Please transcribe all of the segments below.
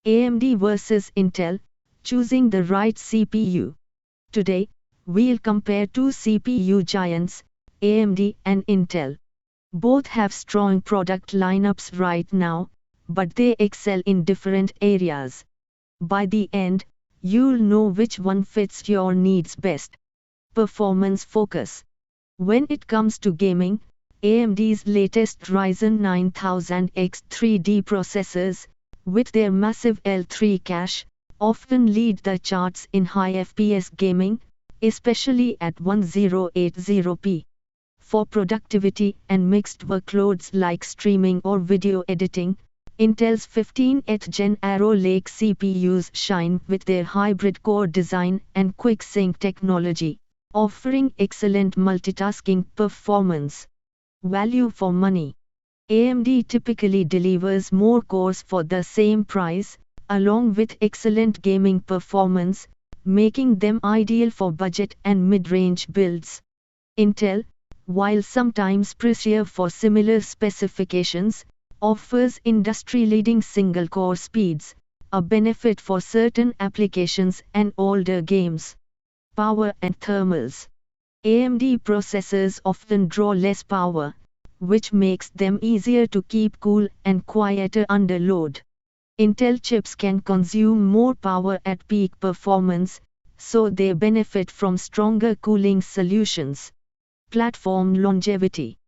AMD versus Intel, choosing the right CPU. Today, we'll compare two CPU giants, AMD and Intel. Both have strong product lineups right now, but they excel in different areas. By the end, you'll know which one fits your needs best. Performance focus. When it comes to gaming, AMD's latest Ryzen 9000X 3D processors, with their massive L3 cache, often lead the charts in high-FPS gaming, especially at 1080p. For productivity and mixed workloads like streaming or video editing, Intel's 15th Gen Arrow Lake CPUs shine with their hybrid core design and quick sync technology, offering excellent multitasking performance. Value for money. AMD typically delivers more cores for the same price, along with excellent gaming performance, making them ideal for budget and mid-range builds. Intel, while sometimes pricier for similar specifications, offers industry-leading single-core speeds, a benefit for certain applications and older games. Power and thermals. AMD processors often draw less power, which makes them easier to keep cool and quieter under load. Intel chips can consume more power at peak performance, so they benefit from stronger cooling solutions. Platform longevity.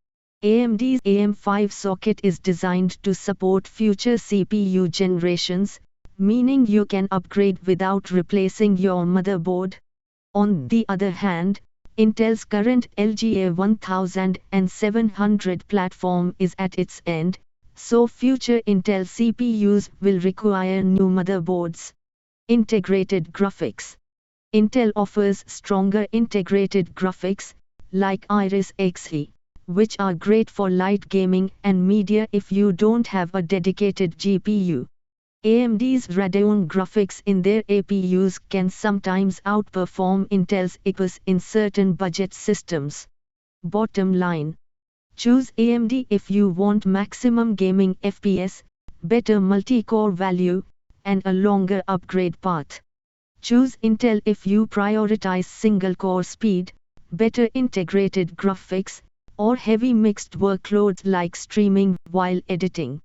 AMD's AM5 socket is designed to support future CPU generations, meaning you can upgrade without replacing your motherboard. On the other hand, Intel's current LGA 1700 platform is at its end, so future Intel CPUs will require new motherboards. Integrated graphics. Intel offers stronger integrated graphics, like Iris Xe, which are great for light gaming and media if you don't have a dedicated GPU. AMD's Radeon graphics in their APUs can sometimes outperform Intel's XeBoost in certain budget systems. Bottom line. Choose AMD if you want maximum gaming FPS, better multi-core value, and a longer upgrade path. Choose Intel if you prioritize single-core speed, better integrated graphics, or heavy mixed workloads like streaming while editing.